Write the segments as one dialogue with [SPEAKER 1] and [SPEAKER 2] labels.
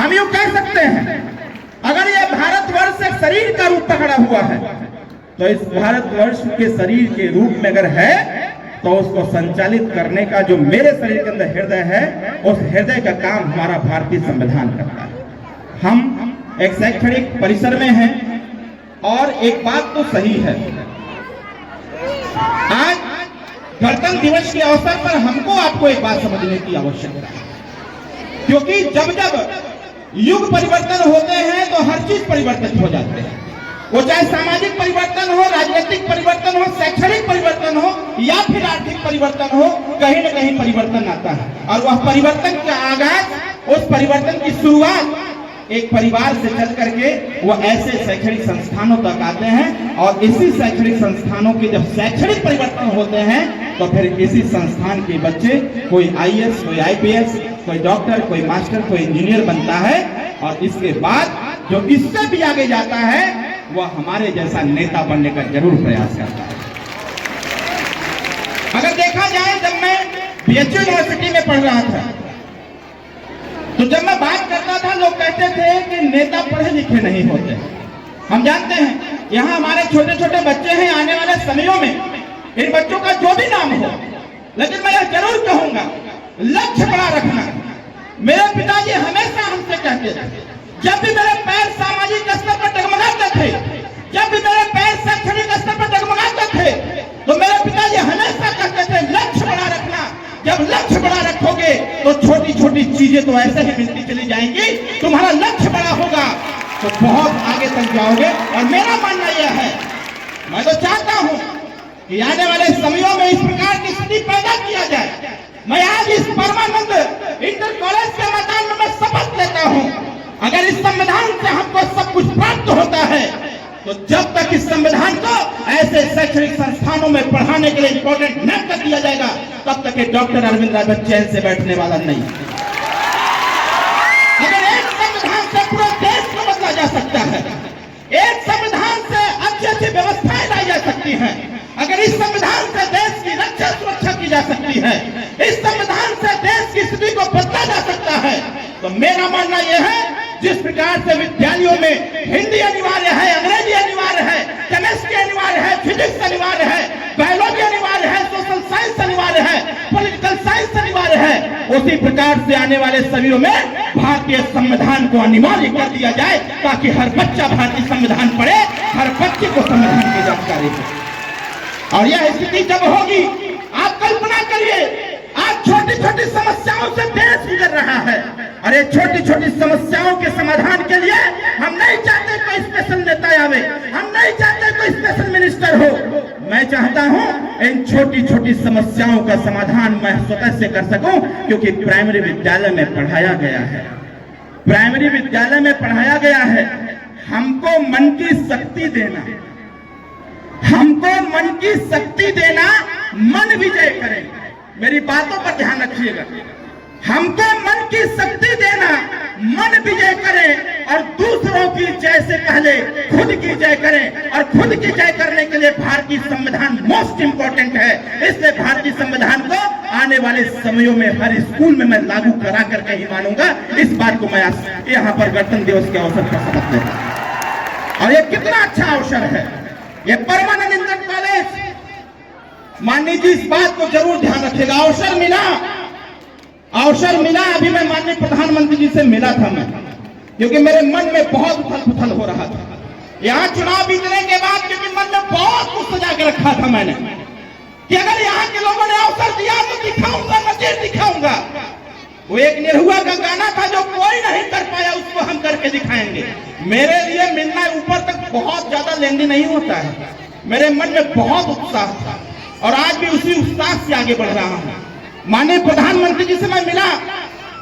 [SPEAKER 1] हम यूं कह सकते हैं, अगर ये भारतवर्ष एक शरीर का रूप पकड़ा हुआ है तो इस भारतवर्ष के शरीर के रूप में अगर है तो उसको संचालित करने का जो मेरे शरीर के अंदर हृदय है, उस हृदय का काम हमारा भारतीय संविधान करता है। हम एक शैक्षणिक परिसर में हैं और एक बात तो सही है, आज गणतंत्र दिवस के अवसर पर हमको आपको एक बात समझने की आवश्यकता है, क्योंकि जब जब युग परिवर्तन होते हैं तो हर चीज परिवर्तित हो जाते हैं। वो चाहे सामाजिक परिवर्तन हो, राजनीतिक परिवर्तन हो, शैक्षणिक परिवर्तन हो या फिर आर्थिक परिवर्तन हो, कहीं न कहीं परिवर्तन आता है। और वह परिवर्तन का आगाज, उस परिवर्तन की शुरुआत एक परिवार से चल करके वो ऐसे शैक्षणिक संस्थानों तक आते हैं, और इसी शैक्षणिक संस्थानों के जब शैक्षणिक परिवर्तन होते हैं तो फिर इसी संस्थान के बच्चे कोई IAS, कोई IPS, कोई डॉक्टर, कोई मास्टर, कोई इंजीनियर बनता है। और इसके बाद जो इससे भी आगे जाता है वह हमारे जैसा नेता बनने का जरूर प्रयास करता है। अगर देखा जाए, जब मैं BHU यूनिवर्सिटी में पढ़ रहा था तो जब मैं बात करता था लोग कहते थे कि नेता पढ़े लिखे नहीं होते। हम जानते हैं यहाँ हमारे छोटे छोटे बच्चे हैं, आने वाले समयों में इन बच्चों का जो भी नाम हो, लेकिन मैं यह जरूर कहूंगा, लक्ष्य बड़ा रखना। मेरे पिताजी हमेशा हमसे कहते थे, जब भी मेरे पैर सामाजिक स्तर पर डगमगाते थे, जब भी मेरे पैर शैक्षणिक स्तर पर डगमगाते थे, तो मेरे पिताजी हमेशा कहते थे लक्ष्य बड़ा रखना। जब लक्ष्य बड़ा रखोगे तो छोटी छोटी चीजें तो ऐसे ही मिलती चली जाएंगी, तुम्हारा लक्ष्य बड़ा होगा तो बहुत आगे तक जाओगे। और मेरा मानना यह है, मैं तो चाहता हूं कि आने वाले समयों में इस प्रकार की स्थिति पैदा किया जाए। मैं आज इस परमानंद इंटर कॉलेज के मैदान में मैं शपथ लेता हूं, अगर इस संविधान से हमको सब कुछ प्राप्त होता है तो जब तक इस संविधान को ऐसे शैक्षणिक संस्थानों में पढ़ाने के लिए इंपॉर्टेंट न कर दिया जाएगा, तब तक ये डॉक्टर अरविंद राजभर चैन से बैठने वाला नहीं। अगर एक संविधान से पूरे देश को बदला जा सकता है, एक संविधान से अच्छी अच्छी व्यवस्थाएं लाई जा सकती हैं, अगर इस संविधान से देश की रक्षा सुरक्षा की जा सकती है, इस संविधान से देश की स्थिति को बदला जा सकता है, तो मेरा मानना यह है, जिस प्रकार से विद्यालयों में हिंदी अनिवार्य है, अंग्रेजी अनिवार्य है, केमिस्ट्री अनिवार्य है, फिजिक्स अनिवार्य है, बायोलॉजी अनिवार्य है, सोशल साइंस अनिवार्य है, पॉलिटिकल साइंस अनिवार्य है, उसी प्रकार से आने वाले समयों में भारतीय संविधान को अनिवार्य कर दिया जाए, ताकि हर बच्चा भारतीय संविधान पढ़े, हर बच्चे को संविधान की जानकारी हो। और यह स्थिति जब होगी, आप कल्पना करिए, आज छोटी छोटी समस्याओं से देश गुजर रहा है, और ये छोटी छोटी समस्याओं के समाधान के लिए हम नहीं चाहते कोई स्पेशल नेता आवे, हम नहीं चाहते कोई स्पेशल मिनिस्टर हो। मैं चाहता हूं इन छोटी छोटी समस्याओं का समाधान मैं स्वतः से कर सकूं, क्योंकि प्राइमरी विद्यालय में पढ़ाया गया है, प्राइमरी विद्यालय में पढ़ाया गया है, हमको मन की शक्ति देना, हमको मन की शक्ति देना, मन विजय करें। मेरी बातों पर ध्यान रखिएगा, हमको मन की शक्ति देना, मन विजय करें, और दूसरों की जय से पहले खुद की जय करें, और खुद की जय करने के लिए भारतीय संविधान मोस्ट इंपॉर्टेंट है। इसलिए भारतीय संविधान को आने वाले समयों में हर स्कूल में मैं लागू करा करके ही मानूंगा। इस बात को मैं यहाँ पर गणतंत्र दिवस के अवसर पर शपथ लेता हूं। और ये कितना अच्छा अवसर है, ये परमानंद इंटर कॉलेज, माननीय जी इस बात को जरूर ध्यान रखिएगा। अवसर मिला, अभी मैं माननीय प्रधानमंत्री जी से मिला था मैं, क्योंकि मेरे मन में बहुत उथल पुथल हो रहा था। यहाँ चुनाव जीतने के बाद क्योंकि मन में बहुत कुछ सजा के रखा था मैंने, कि अगर यहाँ के लोगों ने अवसर दिया तो दिखाऊंगा, नजीर दिखाऊंगा। वो एक निरहुआ का गाना था, जो कोई नहीं कर पाया उसको हम करके दिखाएंगे। मेरे लिए मिलना ऊपर तक बहुत ज्यादा लेंदी नहीं होता है, मेरे मन में बहुत उत्साह था, और आज भी उसी उत्साह से आगे बढ़ रहा हूं। माननीय प्रधानमंत्री जी से मैं मिला,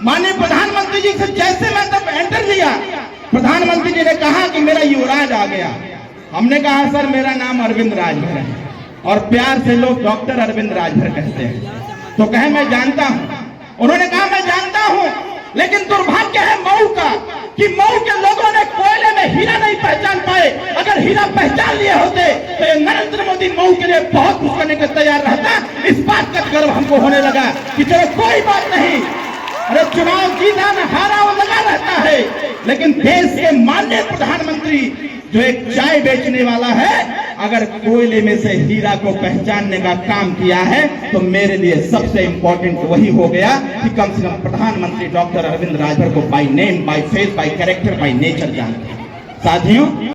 [SPEAKER 1] माननीय प्रधानमंत्री जी से जैसे मैं तब एंटर लिया, प्रधानमंत्री जी ने कहा कि मेरा युवराज आ गया। हमने कहा सर मेरा नाम अरविंद राजभर है, और प्यार से लोग डॉक्टर अरविंद राजभर कहते हैं। तो कहे मैं जानता हूं, उन्होंने कहा मैं जानता हूं, लेकिन दुर्भाग्य है मऊ का कि मऊ के लोगों ने कोयले में हीरा नहीं पहचान पाए। अगर हीरा पहचान लिए होते तो ये नरेंद्र मोदी मऊ के लिए बहुत कुछ करने को तैयार रहता। इस बात का गर्व हमको होने लगा कि चलो कोई बात नहीं, अरे चुनाव जीता न हारा वो लगा रहता है, लेकिन देश के माननीय प्रधानमंत्री जो एक चाय बेचने वाला है, अगर कोयले में से हीरा को पहचानने का काम किया है तो मेरे लिए सबसे इंपॉर्टेंट वही हो गया कि कम से कम प्रधानमंत्री डॉक्टर अरविंद राजभर को by name, by face, by character, by nature जानते हैं। साथियों,